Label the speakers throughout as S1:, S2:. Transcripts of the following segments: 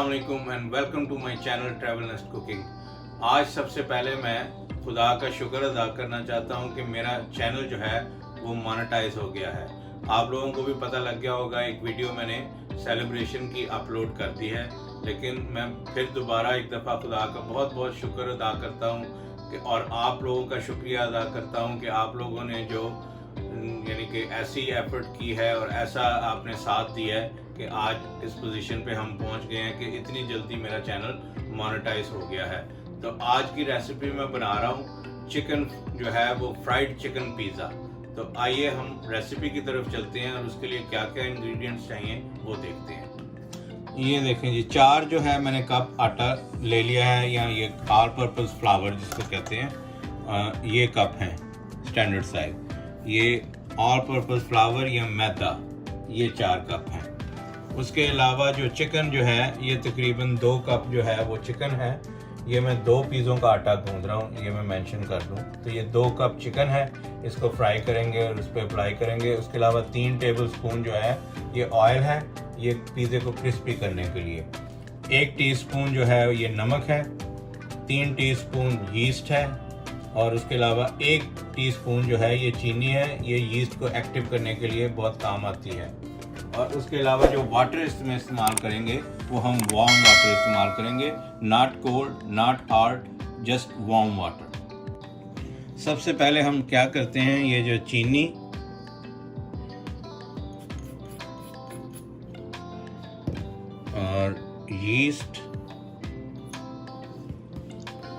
S1: अस्सलाम वालेकुम and welcome to my channel travel nest cooking. आज सबसे पहले मैं खुदा का शुक्र अदा करना चाहता हूं कि मेरा चैनल जो है वो मोनेटाइज हो गया है। आप लोगों को भी पता लग गया होगा, एक वीडियो मैंने सेलिब्रेशन की अपलोड कर दी है, लेकिन मैं फिर दोबारा एक दफ़ा खुदा का बहुत बहुत शुक्र अदा करता हूँ कि और आप लोगों का शुक्रिया अदा करता हूँ कि आप लोगों ने जो यानी कि ऐसी एफर्ट की है और ऐसा आपने साथ दिया है कि आज इस पोजीशन पे हम पहुंच गए हैं कि इतनी जल्दी मेरा चैनल मोनेटाइज हो गया है। तो आज की रेसिपी मैं बना रहा हूँ चिकन जो है वो फ्राइड चिकन पिज़्ज़ा। तो आइए हम रेसिपी की तरफ चलते हैं और उसके लिए क्या क्या इंग्रेडिएंट्स चाहिए वो देखते हैं। ये देखें जी, 4 जो है मैंने कप आटा ले लिया है, या ये ऑल पर्पस फ्लावर जिसको कहते हैं, ये कप हैं स्टैंडर्ड साइज। ये ऑल पर्पस फ्लावर या मैदा, ये 4 कप हैं। उसके अलावा जो चिकन जो है ये तकरीबन 2 कप जो है वो चिकन है। ये मैं 2 पीज़ों का आटा गूंद रहा हूँ, ये मैं मेंशन कर दूँ। तो ये 2 कप चिकन है, इसको फ्राई करेंगे और उस पर अप्लाई करेंगे। उसके अलावा 3 टेबल स्पून जो है ये ऑयल है, ये पिज़्ज़े को क्रिस्पी करने के लिए। 1 टीस्पून जो है ये नमक है, 3 टीस्पून यीस्ट है, और उसके अलावा 1 टीस्पून जो है ये चीनी है। ये यीस्ट को एक्टिव करने के लिए बहुत काम आती है। और उसके अलावा जो वाटर इसमें इस्तेमाल करेंगे वो हम वार्म वाटर इस्तेमाल करेंगे, not cold not hot, just warm water. सबसे पहले हम क्या करते हैं, ये जो चीनी और यीस्ट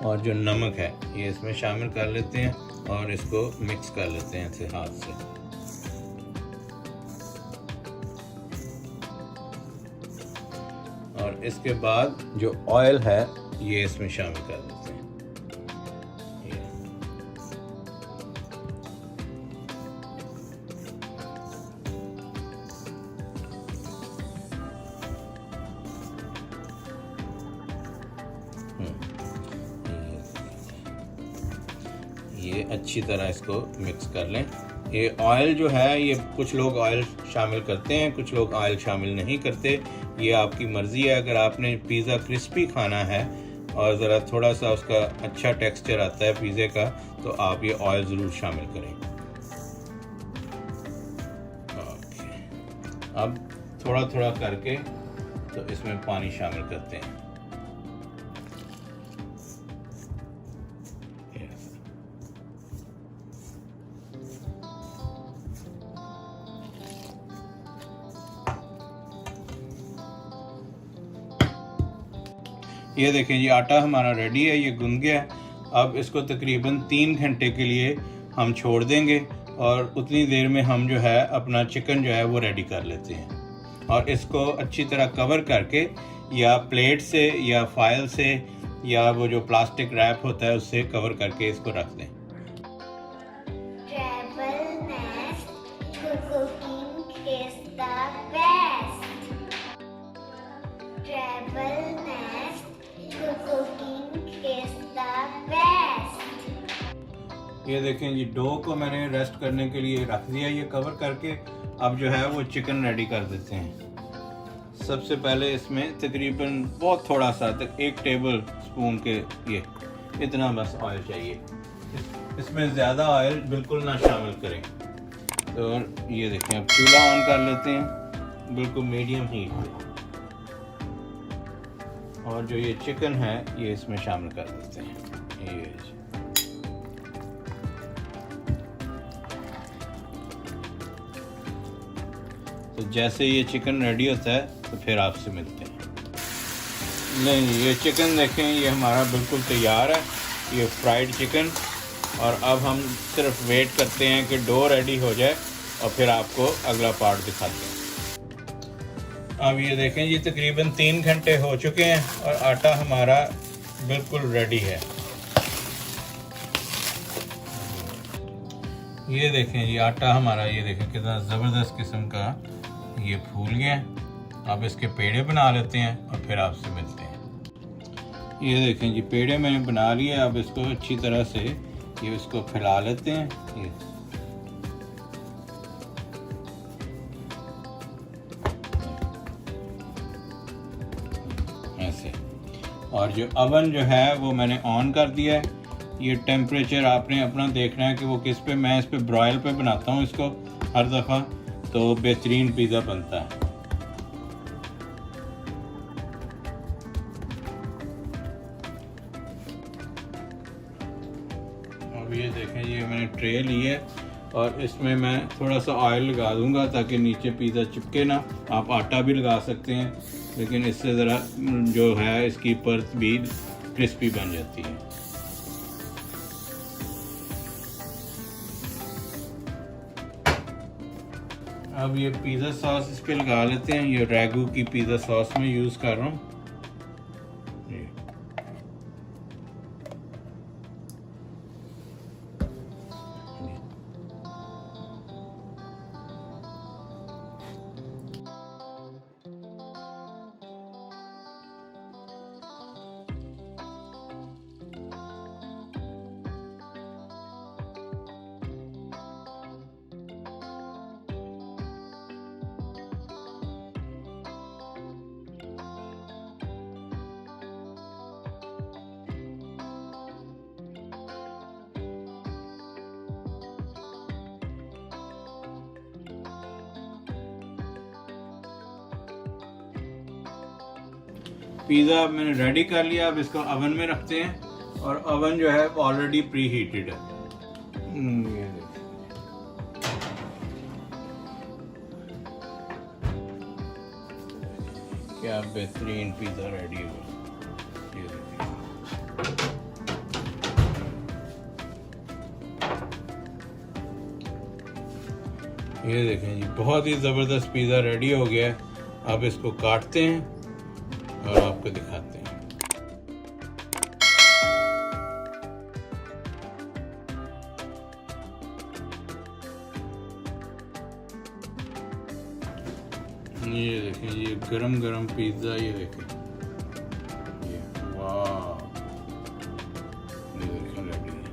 S1: और जो नमक है ये इसमें शामिल कर लेते हैं और इसको मिक्स कर लेते हैं ऐसे हाथ से। और इसके बाद जो ऑयल है ये इसमें शामिल कर देते हैं। ये अच्छी तरह इसको मिक्स कर लें। ये ऑयल जो है ये कुछ लोग ऑयल शामिल करते हैं, कुछ लोग ऑयल शामिल नहीं करते, ये आपकी मर्ज़ी है। अगर आपने पिज़्ज़ा क्रिस्पी खाना है और ज़रा थोड़ा सा उसका अच्छा टेक्सचर आता है पिज़्ज़े का, तो आप ये ऑयल ज़रूर शामिल करें। ओके, अब थोड़ा थोड़ा करके तो इसमें पानी शामिल करते हैं। ये देखें जी, आटा हमारा रेडी है, ये गूंद गया है। अब इसको तकरीबन 3 घंटे के लिए हम छोड़ देंगे और उतनी देर में हम जो है अपना चिकन जो है वो रेडी कर लेते हैं। और इसको अच्छी तरह कवर करके या प्लेट से या फाइल से या वो जो प्लास्टिक रैप होता है उससे कवर करके इसको रख दें। ये देखें जी, डो को मैंने रेस्ट करने के लिए रख दिया ये कवर करके। अब जो है वो चिकन रेडी कर देते हैं। सबसे पहले इसमें तकरीबन बहुत थोड़ा सा 1 टेबल स्पून के ये इतना बस ऑयल चाहिए, इसमें ज़्यादा ऑयल बिल्कुल ना शामिल करें। तो ये देखें, अब चूल्हा ऑन कर लेते हैं बिल्कुल मीडियम हीट पे, और जो ये चिकन है ये इसमें शामिल कर देते हैं। ये तो जैसे ये चिकन रेडी होता है तो फिर आपसे मिलते हैं। नहीं, ये चिकन देखें, ये हमारा बिल्कुल तैयार है, ये फ्राइड चिकन। और अब हम सिर्फ वेट करते हैं कि डो रेडी हो जाए और फिर आपको अगला पार्ट दिखाते हैं। अब ये देखें जी, तकरीबन 3 घंटे हो चुके हैं और आटा हमारा बिल्कुल रेडी है। ये देखें जी, आटा हमारा ये देखें कितना ज़बरदस्त किस्म का ये फूल गया। अब इसके पेड़े बना लेते हैं और फिर आपसे मिलते हैं। ये देखें जी, पेड़े मैंने बना लिए। अब इसको अच्छी तरह से ये इसको फैला लेते हैं। ये और जो अवन जो है वो मैंने ऑन कर दिया है। ये टेम्परेचर आपने अपना देखना है कि वो किस पे, मैं इस पे ब्रॉयल पे बनाता हूँ इसको हर दफ़ा, तो बेहतरीन पिज़्ज़ा बनता है। अब ये देखें, ये मैंने ट्रे ली है और इसमें मैं थोड़ा सा ऑयल लगा दूंगा ताकि नीचे पिज़्ज़ा चिपके ना। आप आटा भी लगा सकते हैं, लेकिन इससे ज़रा जो है इसकी परत भी क्रिस्पी बन जाती है। अब ये पिज़्ज़ा सॉस इस पे लगा लेते हैं। ये रैगू की पिज़्ज़ा सॉस में यूज़ कर रहा हूँ। पिज़्ज़ा मैंने रेडी कर लिया। अब इसको ओवन में रखते हैं और ओवन जो है ऑलरेडी प्री हीटेड है। ये क्या बेहतरीन पिज़्ज़ा रेडी हुआ। ये देखें जी, बहुत ही ज़बरदस्त पिज़्ज़ा रेडी हो गया है। अब इसको काटते हैं और आपको दिखाते हैं। ये देखें, ये गरम गरम पिज़्ज़ा, ये देखें, ये वाह, ये देखें रेडी है।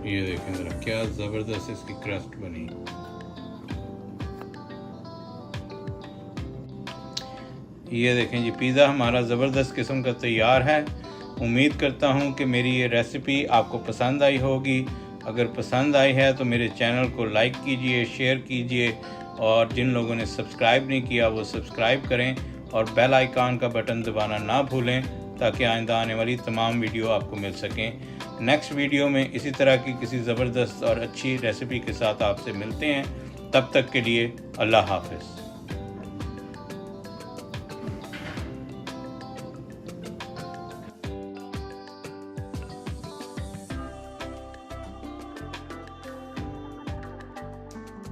S1: ये देखें जरा क्या ज़बरदस्त इसकी क्रस्ट बनी। ये देखें जी, पिज़्ज़ा हमारा ज़बरदस्त किस्म का तैयार है। उम्मीद करता हूँ कि मेरी ये रेसिपी आपको पसंद आई होगी। अगर पसंद आई है तो मेरे चैनल को लाइक कीजिए, शेयर कीजिए और जिन लोगों ने सब्सक्राइब नहीं किया वो सब्सक्राइब करें और बेल आइकन का बटन दबाना ना भूलें ताकि आइंदा आने वाली तमाम वीडियो आपको मिल सकें। नेक्स्ट वीडियो में इसी तरह की किसी ज़बरदस्त और अच्छी रेसिपी के साथ आपसे मिलते हैं। तब तक के लिए अल्लाह हाफ़िज़।